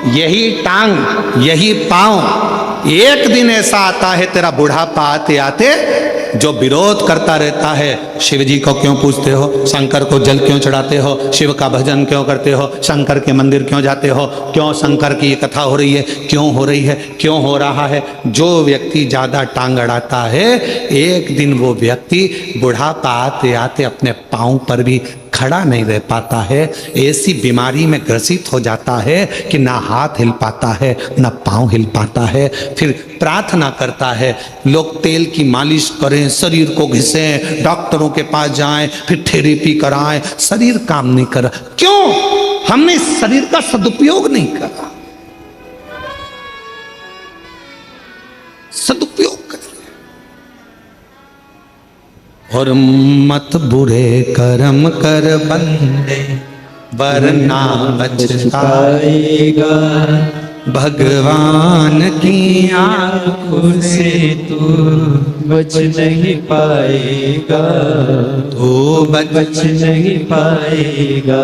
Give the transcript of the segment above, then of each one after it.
यही टांग, यही पांव, एक दिन ऐसा आता है तेरा बुढ़ापा आते आते जो विरोध करता रहता है। शिव जी को क्यों पूजते हो, शंकर को जल क्यों चढ़ाते हो, शिव का भजन क्यों करते हो, शंकर के मंदिर क्यों जाते हो, क्यों शंकर की कथा हो रही है, क्यों हो रही है, क्यों हो रहा है। जो व्यक्ति ज्यादा टांग अड़ाता है, एक दिन वो व्यक्ति बुढ़ापा आते आते अपने पांव पर भी खड़ा नहीं रह पाता है। ऐसी बीमारी में ग्रसित हो जाता है कि ना हाथ हिल पाता है, ना पांव हिल पाता है। फिर प्रार्थना करता है, लोग तेल की मालिश करें, शरीर को घिसें, डॉक्टरों के पास जाएं, फिर थेरेपी कराएं, शरीर काम नहीं कर। क्यों? हमने इस शरीर का सदुपयोग नहीं करा। सदुपयोग कर और मत बुरे कर्म कर बंदे, वरना पछताएगा। भगवान की आंखों से तू बच नहीं पाएगा, तो बच नहीं पाएगा।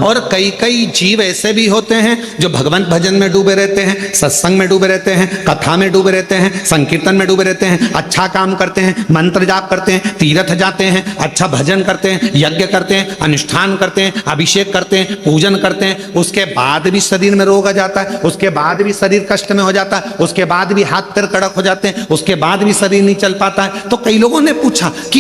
और कई कई जीव ऐसे भी होते हैं जो भगवंत भजन में डूबे रहते हैं, सत्संग में डूबे रहते हैं, कथा में डूबे रहते हैं, संकीर्तन में डूबे रहते हैं, अच्छा काम करते हैं, मंत्र जाप करते हैं, तीर्थ जाते हैं, अच्छा भजन करते हैं, यज्ञ करते हैं, अनुष्ठान करते हैं, अभिषेक करते हैं, पूजन करते हैं। उसके बाद भी शरीर में रोग आ जाता है, उसके बाद भी शरीर कष्ट में हो जाता है, उसके बाद भी हाथ पैर कड़क हो जाते हैं, उसके बाद भी शरीर नहीं चल पाता है। तो कई लोगों ने पूछा कि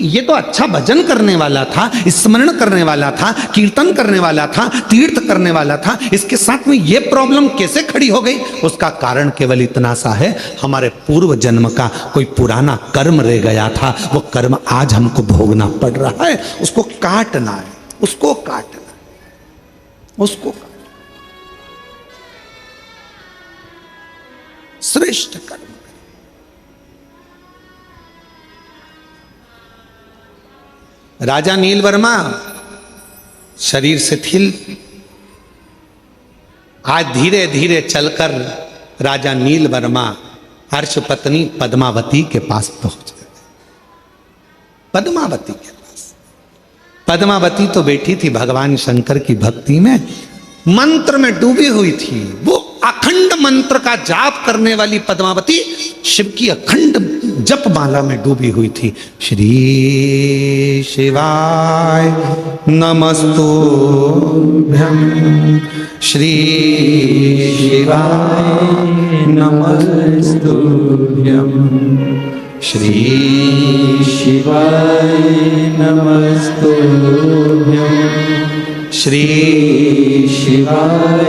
ये तो अच्छा भजन करने वाला था, स्मरण करने वाला था, कीर्तन करने वाला था, तीर्थ करने वाला था, इसके साथ में ये प्रॉब्लम कैसे खड़ी हो गई? उसका कारण केवल इतना सा है, हमारे पूर्व जन्म का कोई पुराना कर्म रह गया था। वो कर्म आज हमको भोगना पड़ रहा है, उसको काटना है, उसको काटना, उसको काटना। श्रेष्ठ कर्म। राजा नीलवर्मा शरीर शिथिल, आज धीरे धीरे चलकर राजा नीलवर्मा हर्ष पत्नी पद्मावती के पास पहुंच गए। पद्मावती के पास, पद्मावती तो बैठी थी भगवान शंकर की भक्ति में, मंत्र में डूबी हुई थी। वो अखंड मंत्र का जाप करने वाली पद्मावती शिव की अखंड जप माला में डूबी हुई थी। श्री शिवाय नमस्तुभ्यं, श्री शिवाय नमस्तुभ्यं, श्री शिवाय नमस्तुभ्यं, श्री शिवाय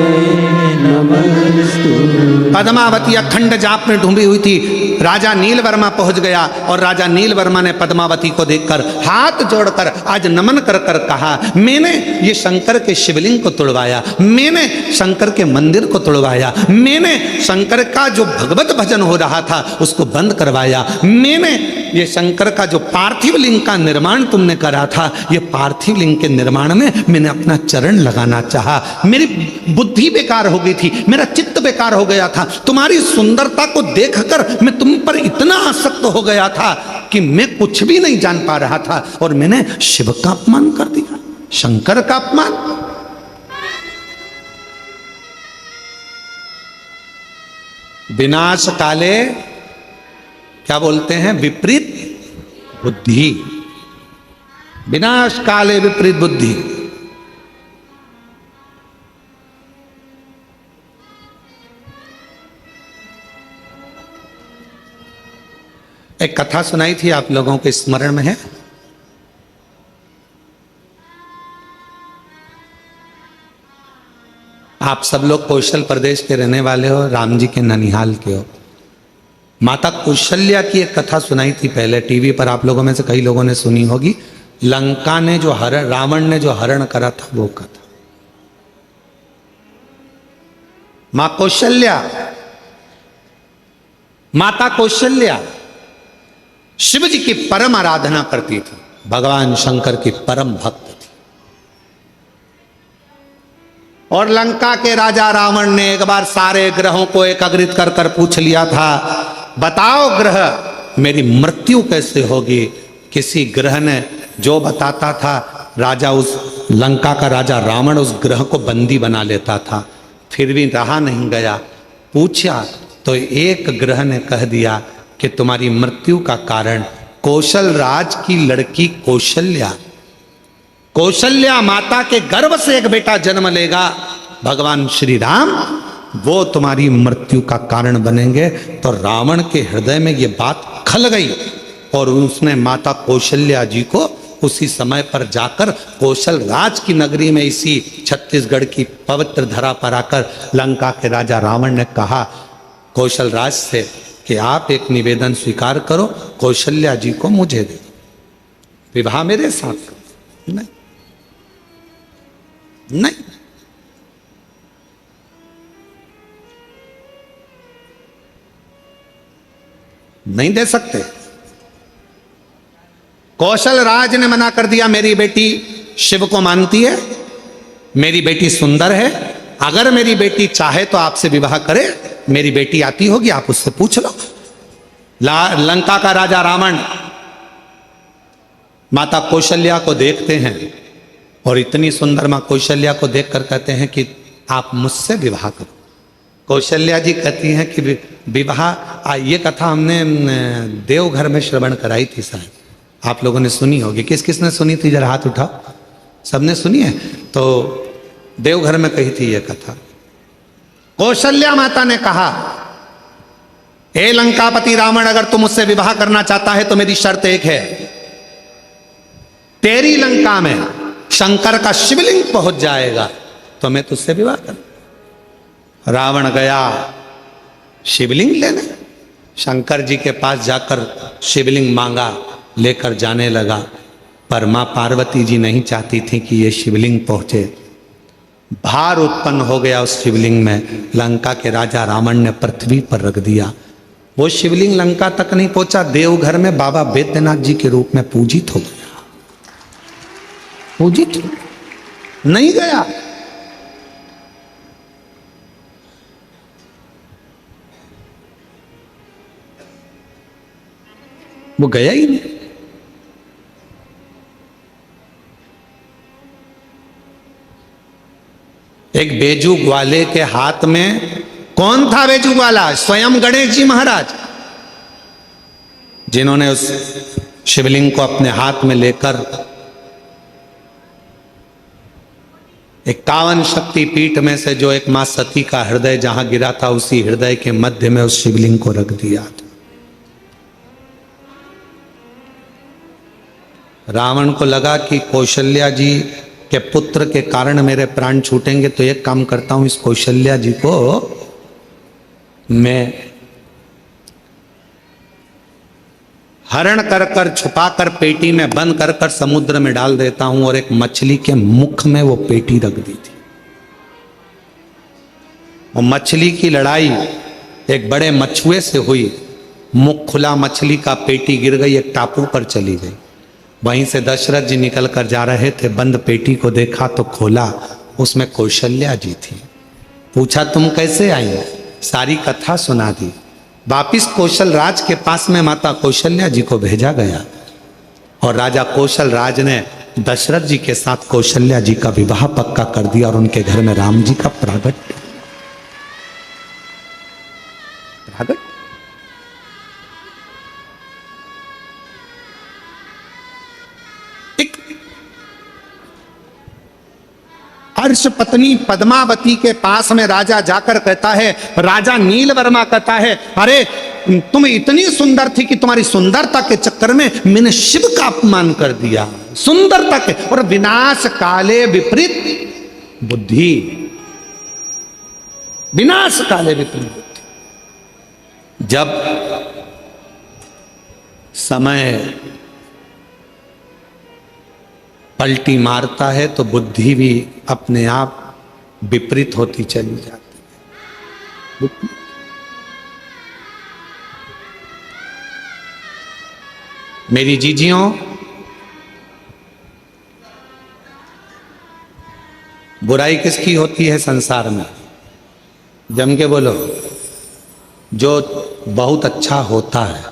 नमस्तुभ्यं। पद्मावती अखंड जाप में डूबी हुई थी। राजा नीलवर्मा पहुंच गया और राजा नीलवर्मा ने पद्मावती को देखकर हाथ जोड़कर आज नमन कर कर कहा, मैंने ये शंकर के शिवलिंग को तोड़वाया, मैंने शंकर के मंदिर को तोड़वाया, मैंने शंकर का जो भगवत भजन हो रहा था उसको बंद करवाया, मैंने ये शंकर का जो पार्थिव लिंग का निर्माण तुमने करा था, ये पार्थिव लिंग के निर्माण में मैंने अपना चरण लगाना चाहा। मेरी बुद्धि बेकार हो गई थी, मेरा चित्त बेकार हो गया था, तुम्हारी सुंदरता को देखकर मैं तुम पर इतना आसक्त हो गया था कि मैं कुछ भी नहीं जान पा रहा था और मैंने शिव का अपमान कर दिया, शंकर का अपमान। विनाश काले क्या बोलते हैं? विपरीत बुद्धि। विनाश काले विपरीत बुद्धि। एक कथा सुनाई थी, आप लोगों के स्मरण में है? आप सब लोग कौशल प्रदेश के रहने वाले हो, राम जी के ननिहाल के हो। माता कौशल्या की एक कथा सुनाई थी पहले टीवी पर, आप लोगों में से कई लोगों ने सुनी होगी। लंका ने जो हरण, रावण ने जो हरण करा था वो कथा। मां कौशल्या, माता कौशल्या शिव जी की परम आराधना करती थी, भगवान शंकर की परम भक्त थी। और लंका के राजा रावण ने एक बार सारे ग्रहों को एकाग्रित कर कर पूछ लिया था, बताओ ग्रह मेरी मृत्यु कैसे होगी? किसी ग्रह ने जो बताता था, राजा उस लंका का राजा रावण उस ग्रह को बंदी बना लेता था। फिर भी रहा नहीं गया। पूछा तो एक ग्रह ने कह दिया कि तुम्हारी मृत्यु का कारण कौशल राज की लड़की कौशल्या, कौशल्या माता के गर्भ से एक बेटा जन्म लेगा, भगवान श्री राम वो तुम्हारी मृत्यु का कारण बनेंगे। तो रावण के हृदय में ये बात खल गई और उसने माता कौशल्या जी को उसी समय पर जाकर कौशल राज की नगरी में, इसी छत्तीसगढ़ की पवित्र धरा पर आकर लंका के राजा रावण ने कहा कौशल राज से कि आप एक निवेदन स्वीकार करो, कौशल्या जी को मुझे दे, विवाह मेरे साथ करो। नहीं नहीं, नहीं दे सकते। कौशल राज ने मना कर दिया, मेरी बेटी शिव को मानती है, मेरी बेटी सुंदर है, अगर मेरी बेटी चाहे तो आपसे विवाह करे, मेरी बेटी आती होगी, आप उससे पूछ लो। लंका का राजा रावण माता कौशल्या को देखते हैं और इतनी सुंदर मां कौशल्या को देखकर कहते हैं कि आप मुझसे विवाह करो। कौशल्या जी कहती हैं कि विवाह, ये कथा हमने देवघर में श्रवण कराई थी शायद, आप लोगों ने सुनी होगी। किस किस ने सुनी थी, जरा हाथ उठाओ। सबने सुनी है? तो देवघर में कही थी ये कथा। कौशल्या माता ने कहा, हे लंकापति रावण, अगर तुम मुझसे विवाह करना चाहता है तो मेरी शर्त एक है, तेरी लंका में शंकर का शिवलिंग पहुंच जाएगा तो मैं तुझसे विवाह कर। रावण गया शिवलिंग लेने, शंकर जी के पास जाकर शिवलिंग मांगा, लेकर जाने लगा, पर मां पार्वती जी नहीं चाहती थी कि ये शिवलिंग पहुंचे। भार उत्पन्न हो गया उस शिवलिंग में, लंका के राजा रावण ने पृथ्वी पर रख दिया। वो शिवलिंग लंका तक नहीं पहुंचा, देवघर में बाबा बैद्यनाथ जी के रूप में पूजित हो गया, पूजित नहीं गया। वो गया ही नहीं। एक बेजू ग्वाले के हाथ में, कौन था बेजू ग्वाला? स्वयं गणेश जी महाराज, जिन्होंने उस शिवलिंग को अपने हाथ में लेकर 51 शक्ति पीठ में से जो एक मां सती का हृदय जहां गिरा था, उसी हृदय के मध्य में उस शिवलिंग को रख दिया था। रावण को लगा कि कौशल्या जी के पुत्र के कारण मेरे प्राण छूटेंगे, तो एक काम करता हूं, इस कौशल्या जी को मैं हरण कर कर छुपा कर पेटी में बंद कर कर समुद्र में डाल देता हूं। और एक मछली के मुख में वो पेटी रख दी थी। वो मछली की लड़ाई एक बड़े मछुए से हुई, मुख खुला मछली का, पेटी गिर गई, एक टापू पर चली गई। वहीं से दशरथ जी निकल कर जा रहे थे, बंद पेटी को देखा तो खोला, उसमें कौशल्या जी थी। पूछा तुम कैसे आई? सारी कथा सुना दी। वापिस कौशल राज के पास में माता कौशल्या जी को भेजा गया और राजा कौशल राज ने दशरथ जी के साथ कौशल्या जी का विवाह पक्का कर दिया और उनके घर में राम जी का प्रागट। अर्श पत्नी पद्मावती के पास में राजा जाकर कहता है, राजा नीलवर्मा कहता है, अरे तुम इतनी सुंदर थी कि तुम्हारी सुंदरता के चक्कर में मैंने शिव का अपमान कर दिया। सुंदरता के और विनाश काले विपरीत बुद्धि, विनाश काले विपरीत बुद्धि। जब समय पलटी मारता है तो बुद्धि भी अपने आप विपरीत होती चली जाती है। मेरी जीजियों, बुराई किसकी होती है संसार में? जम के बोलो। जो बहुत अच्छा होता है।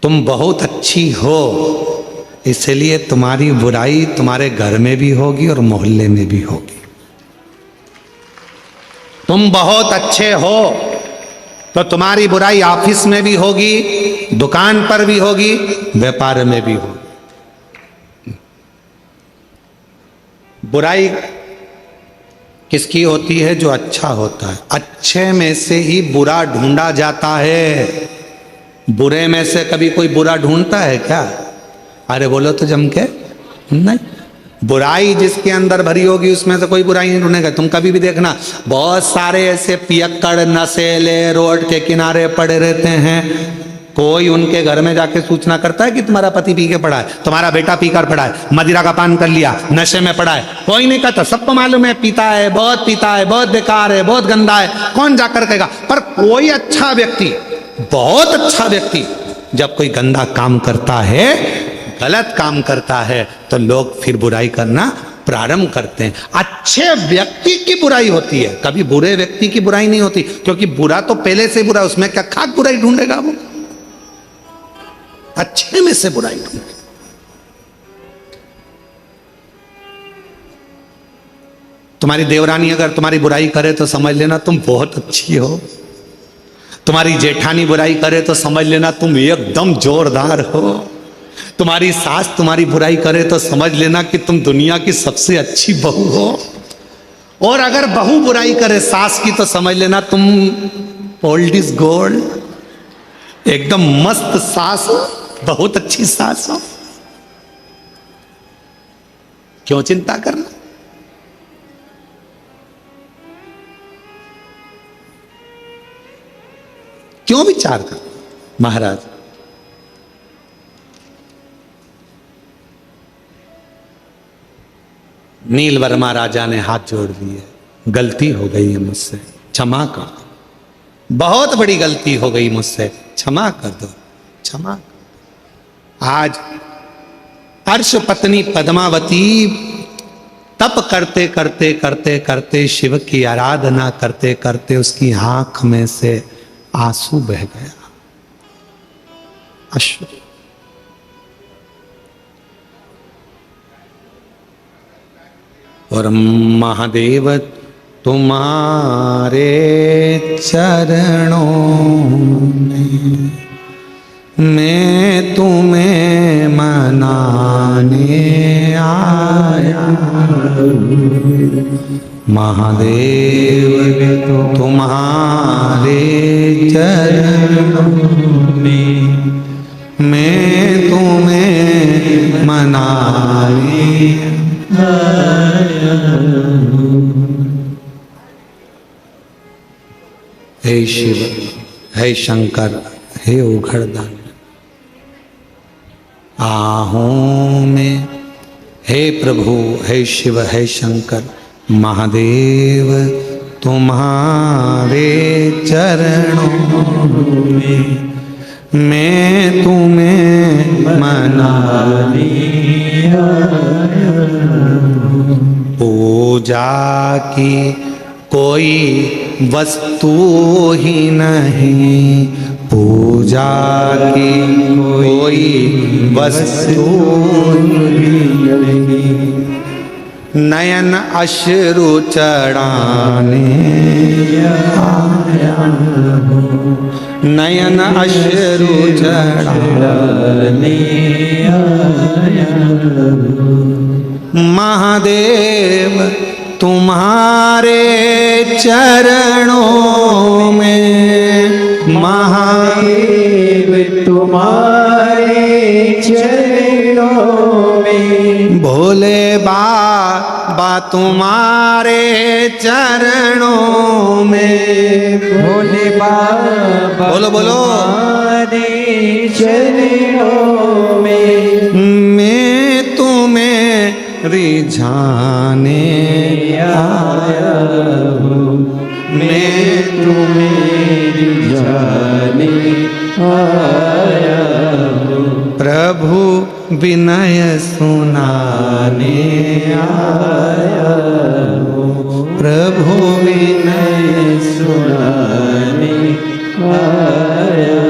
तुम बहुत अच्छी हो, इसलिए तुम्हारी बुराई तुम्हारे घर में भी होगी और मोहल्ले में भी होगी। तुम बहुत अच्छे हो तो तुम्हारी बुराई ऑफिस में भी होगी, दुकान पर भी होगी, व्यापार में भी होगी। बुराई किसकी होती है? जो अच्छा होता है। अच्छे में से ही बुरा ढूंढा जाता है। बुरे में से कभी कोई बुरा ढूंढता है क्या? अरे बोलो तो जम के नहीं। बुराई जिसके अंदर भरी होगी उसमें से कोई बुराई नहीं ढूंढेगा। तुम कभी भी देखना, बहुत सारे ऐसे पियक्कड़ नशेले रोड के किनारे पड़े रहते हैं, कोई उनके घर में जाके सूचना करता है कि तुम्हारा पति पी के पड़ा है, तुम्हारा बेटा पीकर पड़ा है, मदिरा का पान कर लिया, नशे में पड़ा है? कोई नहीं कहता। सबको मालूम है पीता है, बहुत बेकार है, बहुत गंदा है, कौन जाकर कहेगा? पर कोई अच्छा व्यक्ति, बहुत अच्छा व्यक्ति जब कोई गंदा काम करता है, गलत काम करता है, तो लोग फिर बुराई करना प्रारंभ करते हैं। अच्छे व्यक्ति की बुराई होती है, कभी बुरे व्यक्ति की बुराई नहीं होती, क्योंकि बुरा तो पहले से बुरा, उसमें क्या खाक बुराई ढूंढेगा वो? अच्छे में से बुराई ढूंढेगा। तुम्हारी देवरानी अगर तुम्हारी बुराई करे तो समझ लेना तुम बहुत अच्छी हो। तुम्हारी जेठानी बुराई करे तो समझ लेना तुम एकदम जोरदार हो। तुम्हारी सास तुम्हारी बुराई करे तो समझ लेना कि तुम दुनिया की सबसे अच्छी बहू हो। और अगर बहू बुराई करे सास की तो समझ लेना तुम ओल्ड इज गोल्ड, एकदम मस्त सास हो, बहुत अच्छी सास हो। क्यों चिंता करना? क्यों विचार कर? महाराज नील वर्मा राजा ने हाथ जोड़ लिए, गलती हो गई है मुझसे, क्षमा कर दो। बहुत बड़ी गलती हो गई मुझसे, क्षमा कर दो, क्षमा कर दो। आज अर्श पत्नी पद्मावती तप करते करते करते करते, शिव की आराधना करते करते उसकी आंख में से आंसू बह गया, अश्रु। और महादेव तुम्हारे चरणों में मैं तुम्हें मनाने आया। महादेव तुम्हारे चरणों में मैं तुम्हें मनाने आया। हे शिव, हे शंकर, हे उघड़दान, आहों में हे प्रभु, हे शिव, हे शंकर, महादेव तुम्हारे चरणों में मैं तुम्हें मनाने आया। पूजा की कोई वस्तु ही नहीं, पूजा की कोई वस्तु नहीं, नयन अश्रु चढ़ाने आया हूँ, नयन अश्रु चढ़ाने आया हूँ। महादेव तुम्हारे चरणों में, महादेव तुम्हारे चरणों में, भोले बाबा तुम्हारे चरणों में, भोले बाबा बोलो बोलो तुम्हारे चरणों में मैं तुम्हें रिझाने आया हूँ, मैं तुम्हें रिझाने आया हूँ। प्रभु विनय सुनाने आया हूँ, प्रभु विनय सुनाने आया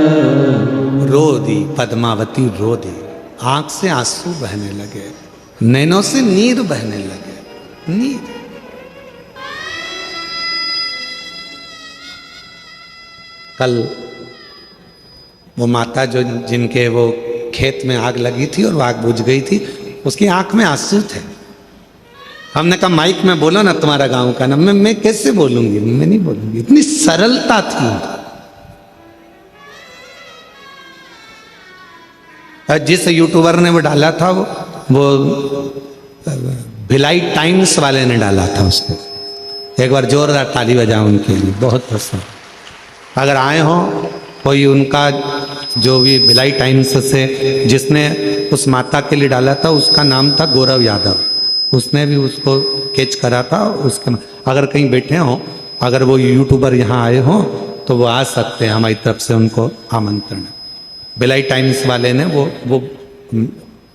हूँ। रो दी पद्मावती, रो दी, आंख से आंसू बहने लगे, नैनों से नीर बहने लगे, नीर। कल वो माता जो जिनके वो खेत में आग लगी थी और वो आग बुझ गई थी, उसकी आंख में आंसू थे। हमने कहा माइक में बोलो ना तुम्हारा गांव का नाम। मैं कैसे बोलूंगी, मैं नहीं बोलूंगी, इतनी सरलता थी। जिस यूट्यूबर ने वो डाला था वो भिलाई टाइम्स वाले ने डाला था उसको। एक बार जोरदार ताली बजाओ उनके लिए, बहुत पसंद। अगर आए हो कोई उनका जो भी भिलाई टाइम्स से जिसने उस माता के लिए डाला था, उसका नाम था गौरव यादव, उसने भी उसको कैच करा था। उसके अगर कहीं बैठे हो, अगर वो यूट्यूबर यहाँ आए हो तो वो आ सकते हैं, हमारी तरफ से उनको आमंत्रण। भिलाई टाइम्स वाले ने वो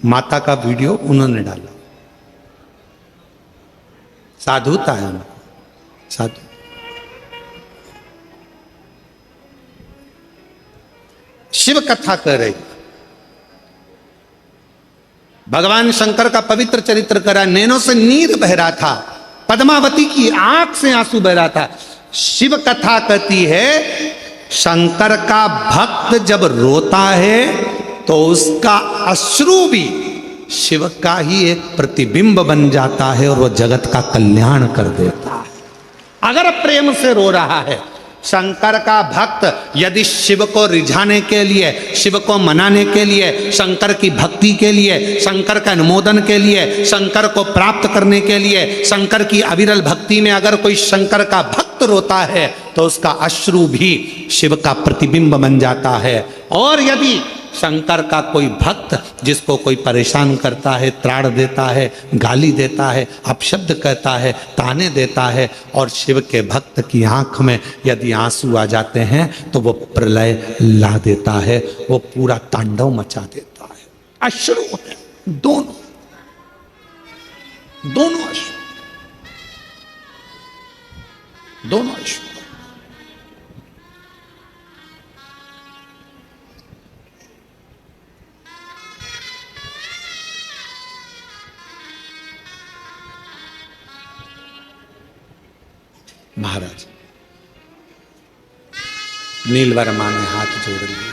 माता का वीडियो उन्होंने डाला। साधुता है उनको, साधु। शिव कथा कर रही, भगवान शंकर का पवित्र चरित्र करा, नैनों से नीर बह रहा था, पद्मावती की आंख से आंसू बह रहा था। शिव कथा कहती है शंकर का भक्त जब रोता है तो उसका अश्रु भी शिव का ही एक प्रतिबिंब बन जाता है और वो जगत का कल्याण कर देता है। अगर प्रेम से रो रहा है शंकर का भक्त, यदि शिव को रिझाने के लिए, शिव को मनाने के लिए, शंकर की भक्ति के लिए, शंकर का अनुमोदन के लिए, शंकर को प्राप्त करने के लिए, शंकर की अविरल भक्ति में अगर कोई शंकर का भक्त रोता है तो उसका अश्रु भी शिव का प्रतिबिंब बन जाता है। और यदि शंकर का कोई भक्त जिसको कोई परेशान करता है, त्राण देता है, गाली देता है, अपशब्द कहता है, ताने देता है, और शिव के भक्त की आंख में यदि आंसू आ जाते हैं तो वो प्रलय ला देता है, वो पूरा तांडव मचा देता है। अश्रु है, दोनों अश्रु, दोनों अश्रु। महाराज नील वर्मा ने हाथ जोड़ लिए,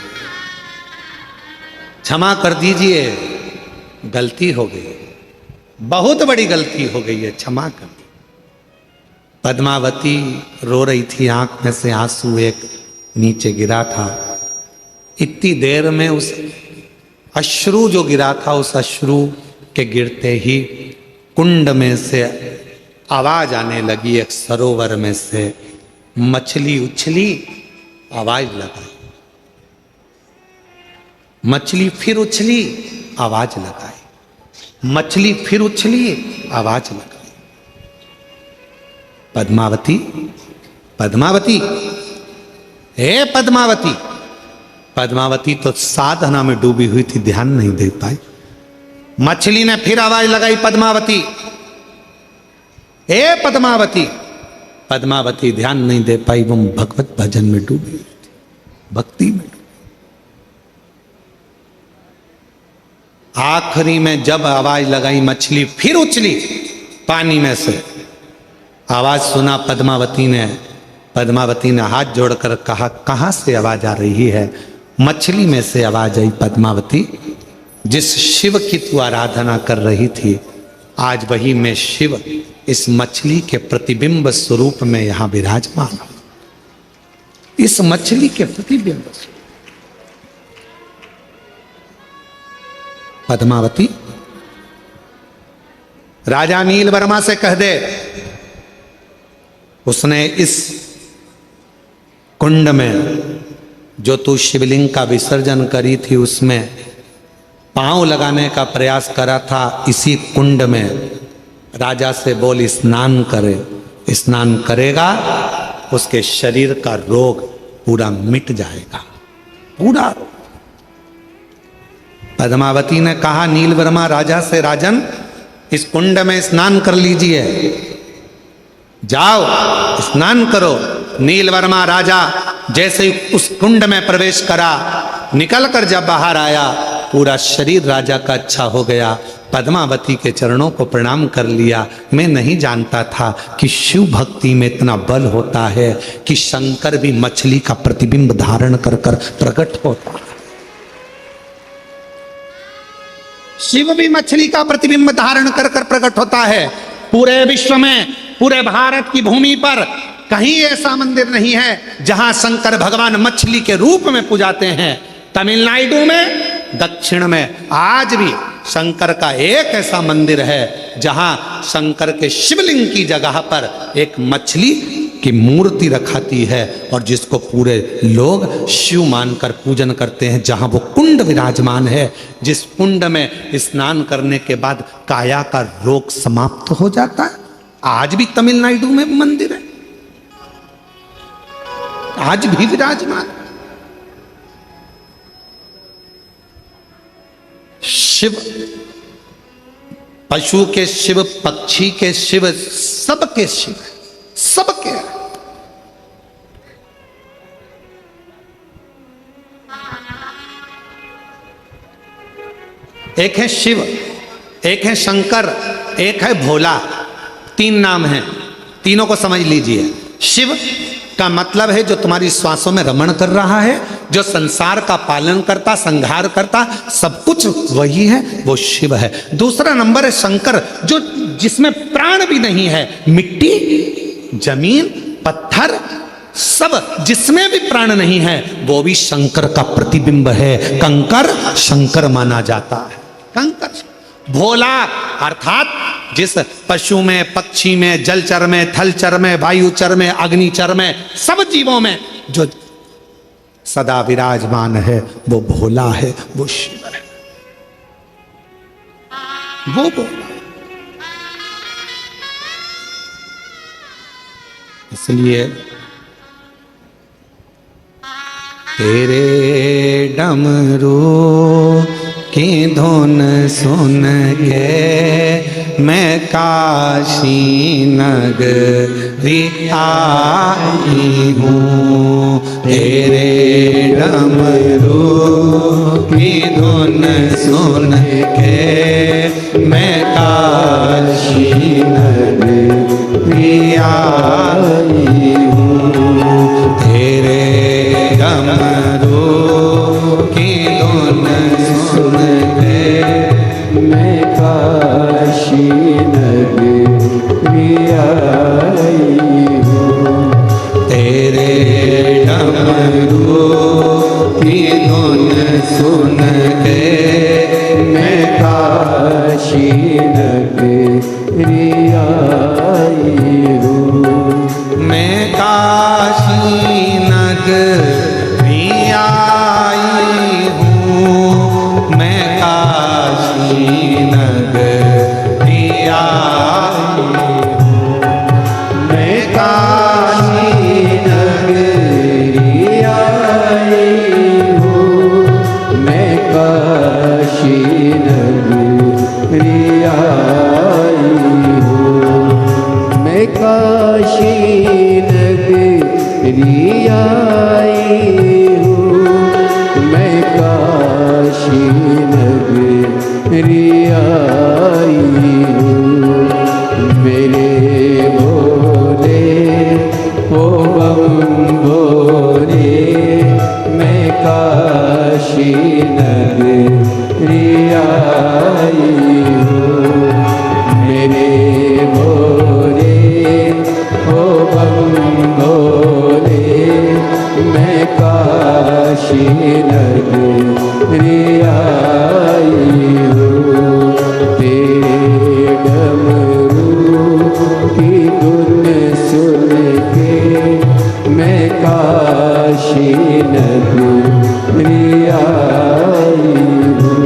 क्षमा कर दीजिए, गलती हो गई, बहुत बड़ी गलती हो गई है, क्षमा कर दी। पद्मावती रो रही थी, आंख में से आंसू एक नीचे गिरा था। इतनी देर में उस अश्रु जो गिरा था, उस अश्रु के गिरते ही कुंड में से आवाज आने लगी, एक सरोवर में से मछली उछली, आवाज लगाई, मछली फिर उछली, आवाज लगाई, मछली फिर उछली, आवाज लगाई। पद्मावती, पद्मावती, हे पद्मावती। पद्मावती तो साधना में डूबी हुई थी, ध्यान नहीं दे पाई। मछली ने फिर आवाज लगाई, पद्मावती, हे पद्मावती। पद्मावती ध्यान नहीं दे पाई, वो भगवत भजन में डूबी हुई थी, भक्ति में डूबी। आखिरी में जब आवाज लगाई, मछली फिर उछली पानी में से, आवाज सुना पद्मावती ने। पद्मावती ने हाथ जोड़कर कहा, कहां से आवाज आ रही है? मछली में से आवाज आई, पद्मावती, जिस शिव की तू आराधना कर रही थी, आज वही मैं शिव इस मछली के प्रतिबिंब स्वरूप में यहां विराजमान हूं। इस मछली के प्रतिबिंब स्वरूप। पद्मावती, राजा नील वर्मा से कह दे, उसने इस कुंड में जो तू शिवलिंग का विसर्जन करी थी, उसमें पांव लगाने का प्रयास करा था, इसी कुंड में राजा से बोल स्नान करे। स्नान करेगा, उसके शरीर का रोग पूरा मिट जाएगा, पूरा। पद्मावती ने कहा नील वर्मा राजा से, राजन इस कुंड में स्नान कर लीजिए, जाओ स्नान करो। नील वर्मा राजा जैसे ही उस कुंड में प्रवेश करा, निकलकर जब बाहर आया, पूरा शरीर राजा का अच्छा हो गया, पद्मावती के चरणों को प्रणाम कर लिया। मैं नहीं जानता था कि शिव भक्ति में इतना बल होता है कि शंकर भी मछली का प्रतिबिंब धारण कर कर प्रकट होता है। शिव भी मछली का प्रतिबिंब धारण कर कर प्रकट होता है। पूरे विश्व में, पूरे भारत की भूमि पर कहीं ऐसा मंदिर नहीं है जहां शंकर भगवान मछली के रूप में पूजाते हैं। तमिलनाडु में, दक्षिण में आज भी शंकर का एक ऐसा मंदिर है जहां शंकर के शिवलिंग की जगह पर एक मछली की मूर्ति रखाती है और जिसको पूरे लोग शिव मानकर पूजन करते हैं। जहां वो कुंड विराजमान है, जिस कुंड में स्नान करने के बाद काया का रोग समाप्त हो जाता है। आज भी तमिलनाडु में मंदिर है, आज भी विराजमान। शिव, पशु के शिव, पक्षी के शिव, सबके शिव, सबके। एक है शिव, एक है शंकर, एक है भोला। तीन नाम हैं, तीनों को समझ लीजिए। शिव का मतलब है जो तुम्हारी श्वासों में रमण कर रहा है, जो संसार का पालन करता, संहार करता, सब कुछ वही है, वो शिव है। दूसरा नंबर है शंकर, जो जिसमें प्राण भी नहीं है। मिट्टी, जमीन, पत्थर, सब जिसमें भी प्राण नहीं है वो भी शंकर का प्रतिबिंब है। कंकर शंकर माना जाता है। कंकर। भोला अर्थात जिस पशु में, पक्षी में, जलचर में, थलचर में, वायुचर में, अग्निचर में, सब जीवों में जो सदा विराजमान है वो भोला है, वो शिव है, वो भोला। इसलिए तेरे डमरू की धुन सुन के मैं काशी नगरी आई हूँ। तेरे डमरू की धुन सुन के मैं काशी नगरी आई हूँ। तेरे डमरू की धुन सुन के मैं काशी नगरी आई हूँ। तेरे डमरू की धुन सुन के मैं काशी नगरी आई हूँ। मैं काशी नगरी आई हूँ। मैं काशी नगरी आई हूँ। मैं काशी नगरी आई हूँ। मैं काशी नगरी आई हूँ। मैं काशी नगरी आई हूँ। मैं काशी नगरी आई हूँ। मेरे भोले ओ बम भोले, मैं काशी नगरी आई हूँ। मेरे भोले ओ बम भोले, मैं काशी नगरी आई हूँ। तेरे डमरू की धुन सुन के मैं काशी नगरी आई हूँ।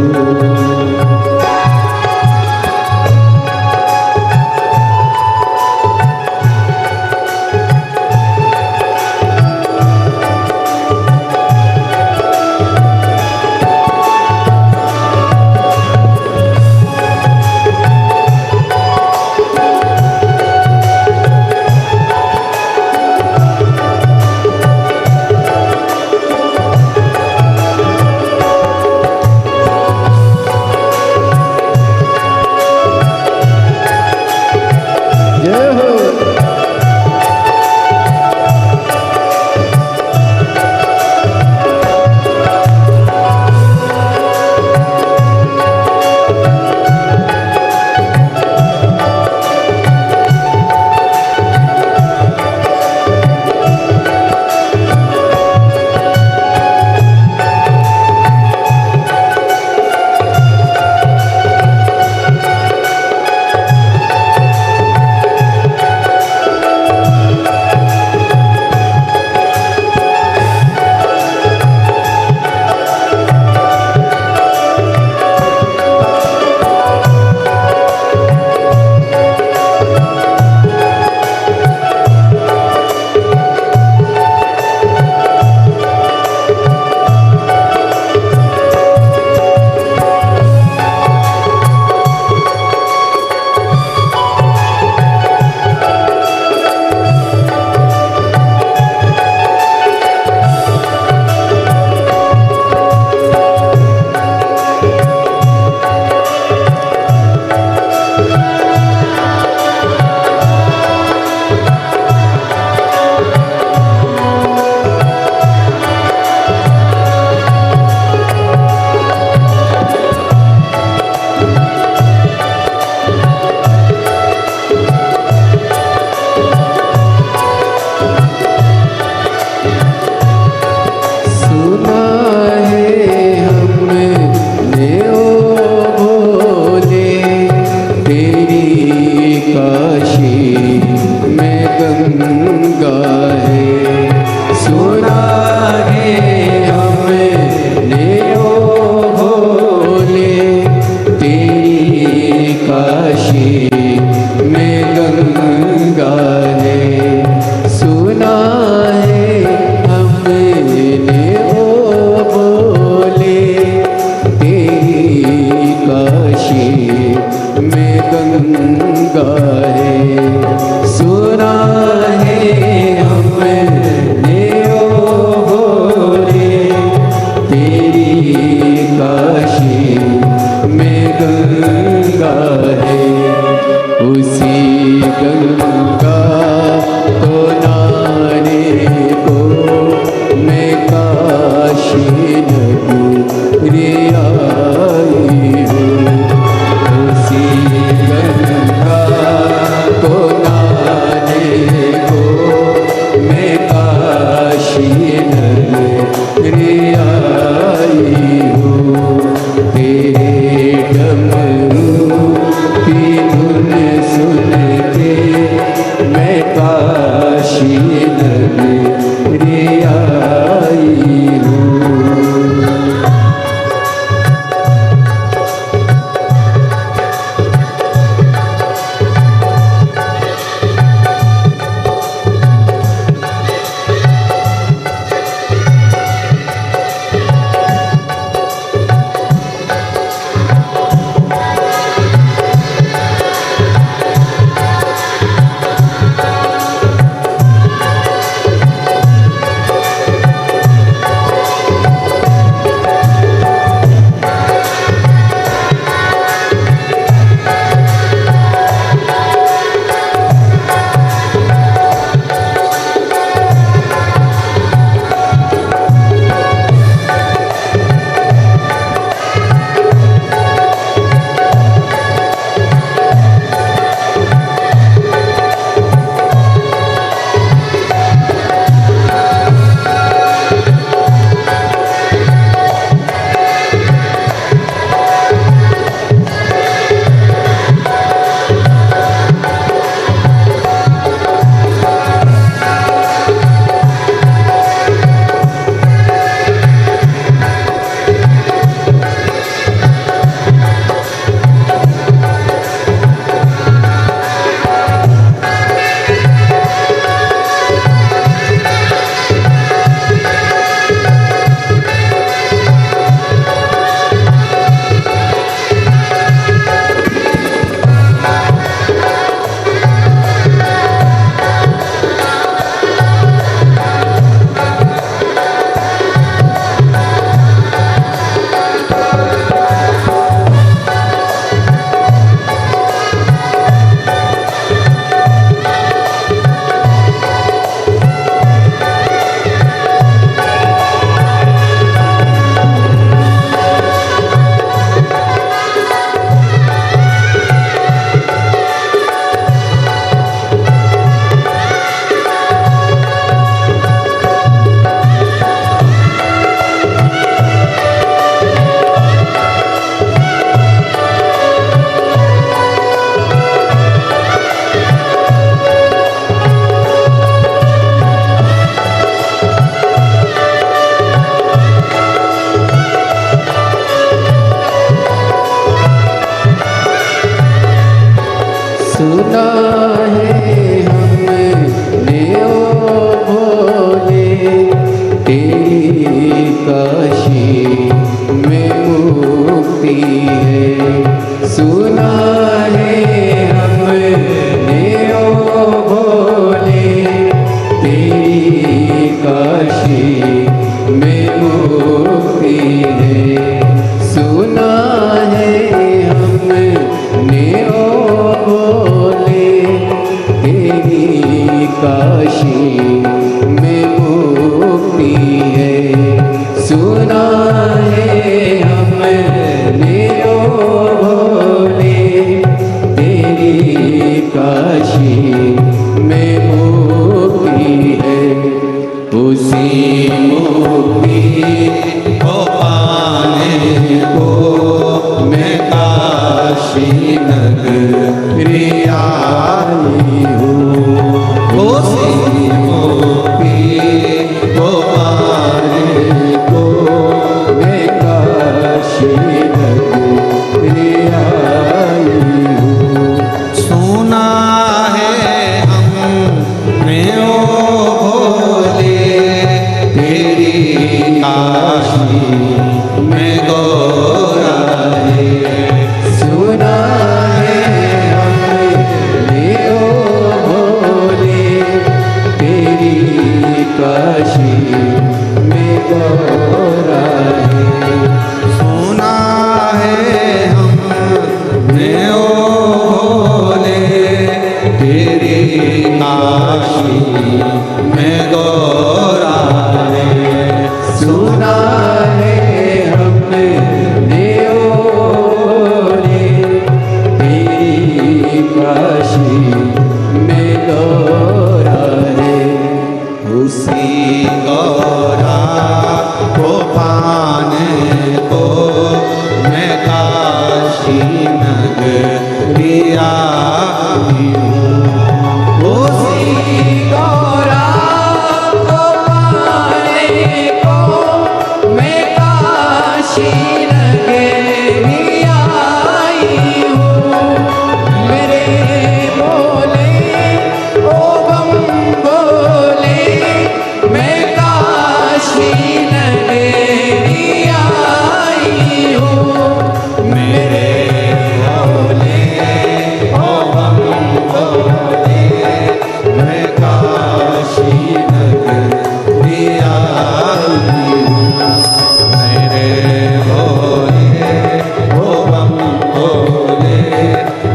है, सुना है हमने ओ भोले, तेरी काशी में गंगा है, सुना है हमने ओ भोले, तेरी काशी में गंगा है, सुना है हमने ओ भोले, तेरी काशी में गंगा है, उसी गंगा को नाने को मैं काशी नगरी आई हूँ, उसी गंगा को नाने को मैं काशी नगरी आई हूँ, तेरे डमरू की धुन सुन के मैं काशी नगरी आई हूँ। सुना है हमने ओ भोले, तेरी काशी में मुक्ति है, सुना है हमने ओ भोले, तेरी काशी में मुक्ति है, सुना है हमने ओ भोले, तेरी काशी में मुक्ति है, सुना है हमने ओ भोले, तेरी काशी में मुक्ति है, उसी मुक्ति को पाने को मैं काशी नगरी आई हूँ, उसी में गोरा रे, सुना है हमने ओले तेरी काशी में गौरा रे। उसी गौरा को पाने को मैं काशी नगरी आई हूँ। उसी गौरा को पाने को मैं काशी नगरी आई हूँ। मेरे बोले ओ बम बोले मैं काशी नगरी आई हूँ। मेरे बोले ओ बम बोले मैं काशी नगरी आई हूँ। मेरे भोले ओ बम भोले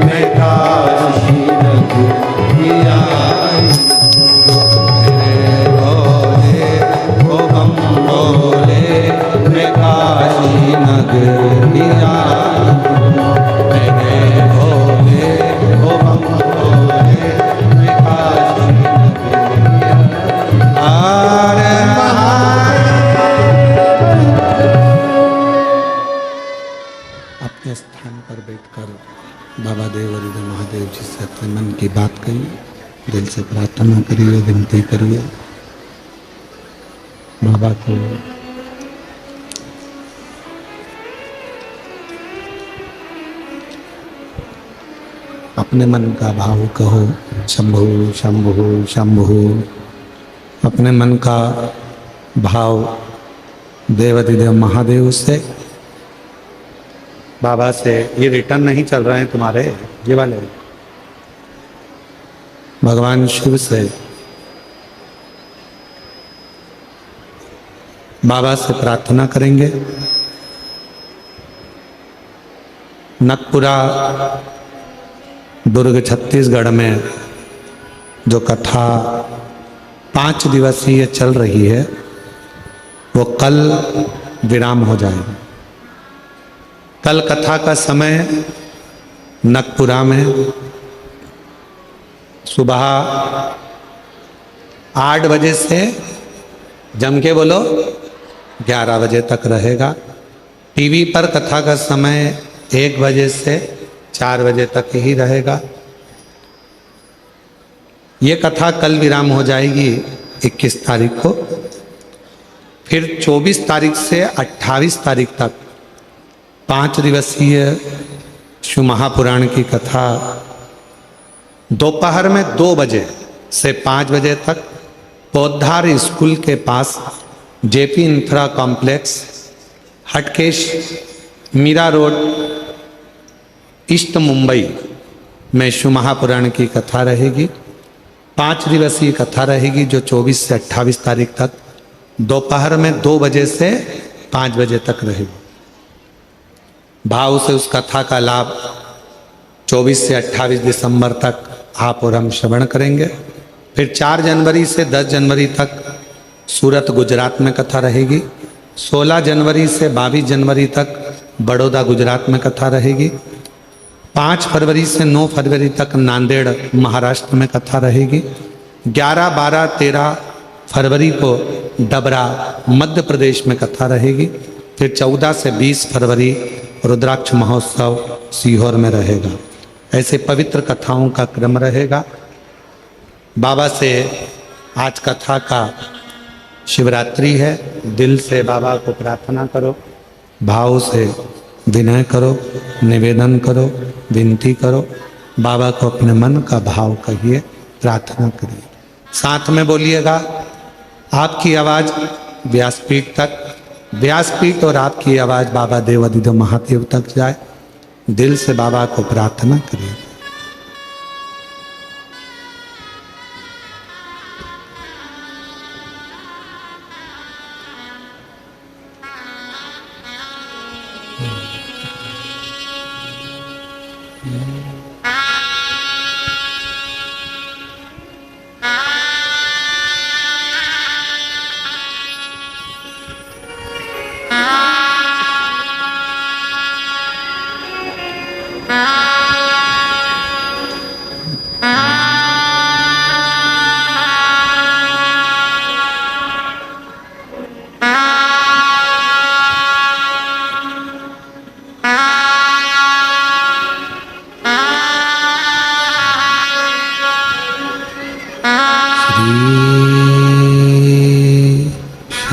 मैं काशी नगरी आई हूँ। मेरे भोले ओ बम भोले मैं काशी नगरी आई हूँ। मेरे भोले ओ बम भोले मैं काशी नगरी आई हूँ। हर अपने स्थान पर बैठकर बाबा देव हरिदेव महादेव जी से अपने मन की बात कहिए, दिल से प्रार्थना करिए, विनती करिए बाबा को। अपने मन का भाव कहो, शंभु शंभु शंभु। अपने मन का भाव देवाधिदेव महादेव से, बाबा से। ये रिटर्न नहीं चल रहे हैं तुम्हारे, ये वाले भगवान शिव से, बाबा से प्रार्थना करेंगे। नकपुरा दुर्ग छत्तीसगढ़ में जो कथा 5 दिवसीय चल रही है वो कल विराम हो जाएगी। कल कथा का समय नकपुरा में सुबह 8 बजे से जम के बोलो 11 बजे तक रहेगा। टीवी पर कथा का समय 1 बजे से 4 बजे तक ही रहेगा। ये कथा कल विराम हो जाएगी 21 तारीख को। फिर 24 तारीख से 28 तारीख तक 5 दिवसीय शिव महापुराण की कथा दोपहर में 2 बजे से 5 बजे तक पौधार स्कूल के पास JP infra complex, Hatkesh, Mira road, east Mumbai में शिव महापुराण की कथा रहेगी। 5 दिवसीय कथा रहेगी जो 24 से 28 तारीख तक दोपहर में 2 बजे से 5 बजे तक रहेगी। भाव से उस कथा का लाभ 24 से 28 दिसंबर तक आप और हम श्रवण करेंगे। फिर 4 जनवरी से 10 जनवरी तक सूरत गुजरात में कथा रहेगी। 16 जनवरी से 22 जनवरी तक बड़ौदा गुजरात में कथा रहेगी। 5 फरवरी से 9 फरवरी तक नांदेड़ महाराष्ट्र में कथा रहेगी। 11, 12, 13 फरवरी को डबरा मध्य प्रदेश में कथा रहेगी। फिर 14 से 20 फरवरी रुद्राक्ष महोत्सव सीहोर में रहेगा। ऐसे पवित्र कथाओं का क्रम रहेगा। बाबा से आज कथा का शिवरात्रि है। दिल से बाबा को प्रार्थना करो, भाव से विनय करो, निवेदन करो, विनती करो। बाबा को अपने मन का भाव कहिए, प्रार्थना करिए। साथ में बोलिएगा आपकी आवाज़ व्यासपीठ तक, व्यासपीठ और आपकी आवाज़ बाबा देवाधिदेव महादेव तक जाए। दिल से बाबा को प्रार्थना करिए।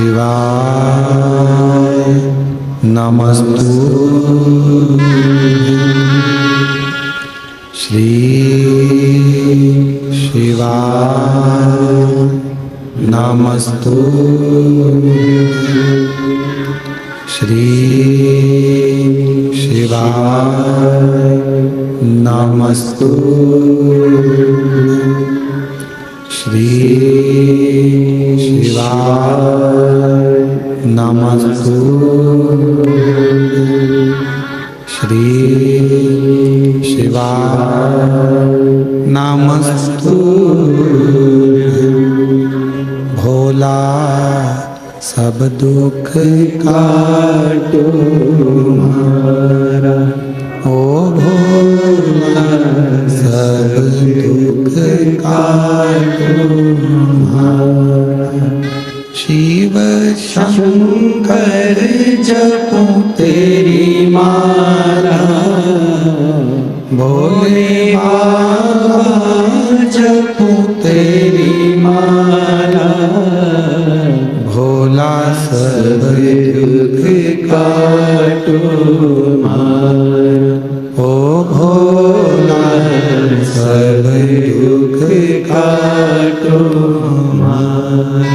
शिवाय नमस्तुभ्यं श्री शिवाय नमस्तुभ्यं श्री शिवाय नमस्तुभ्यं श्री शिवाय नमस्तुभ्यं श्री शिवाय नमस्तुभ्यं भोला सब दुख काटो हमारा, ओ भोला सब दुख काटो हमारा। शिव शंकर जपूं तेरी माला, भोले बाबा जपूं तेरी माला, भोला सब दुख काटो हमारा, ओ भोला सब दुख काटो हमारा।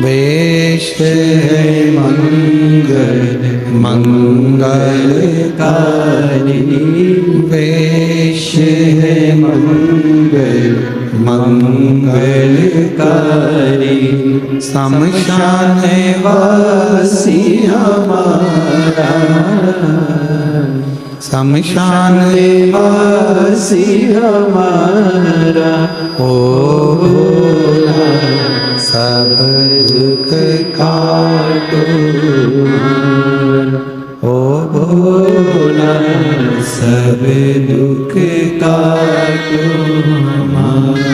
वेश है मंगल मंगलकारी, वेश है मंगल मंगलकारी, शमशान वासी हमारा, शमशान वासी हमारा, ओ भोला सब दुख काटो हमारा, ओ भोला सब दुख काटो हमारा।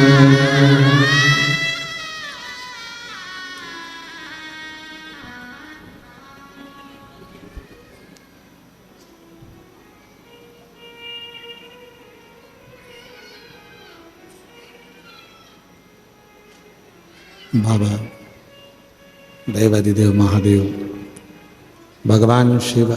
बाबा देवादिदेव महादेव भगवान शिव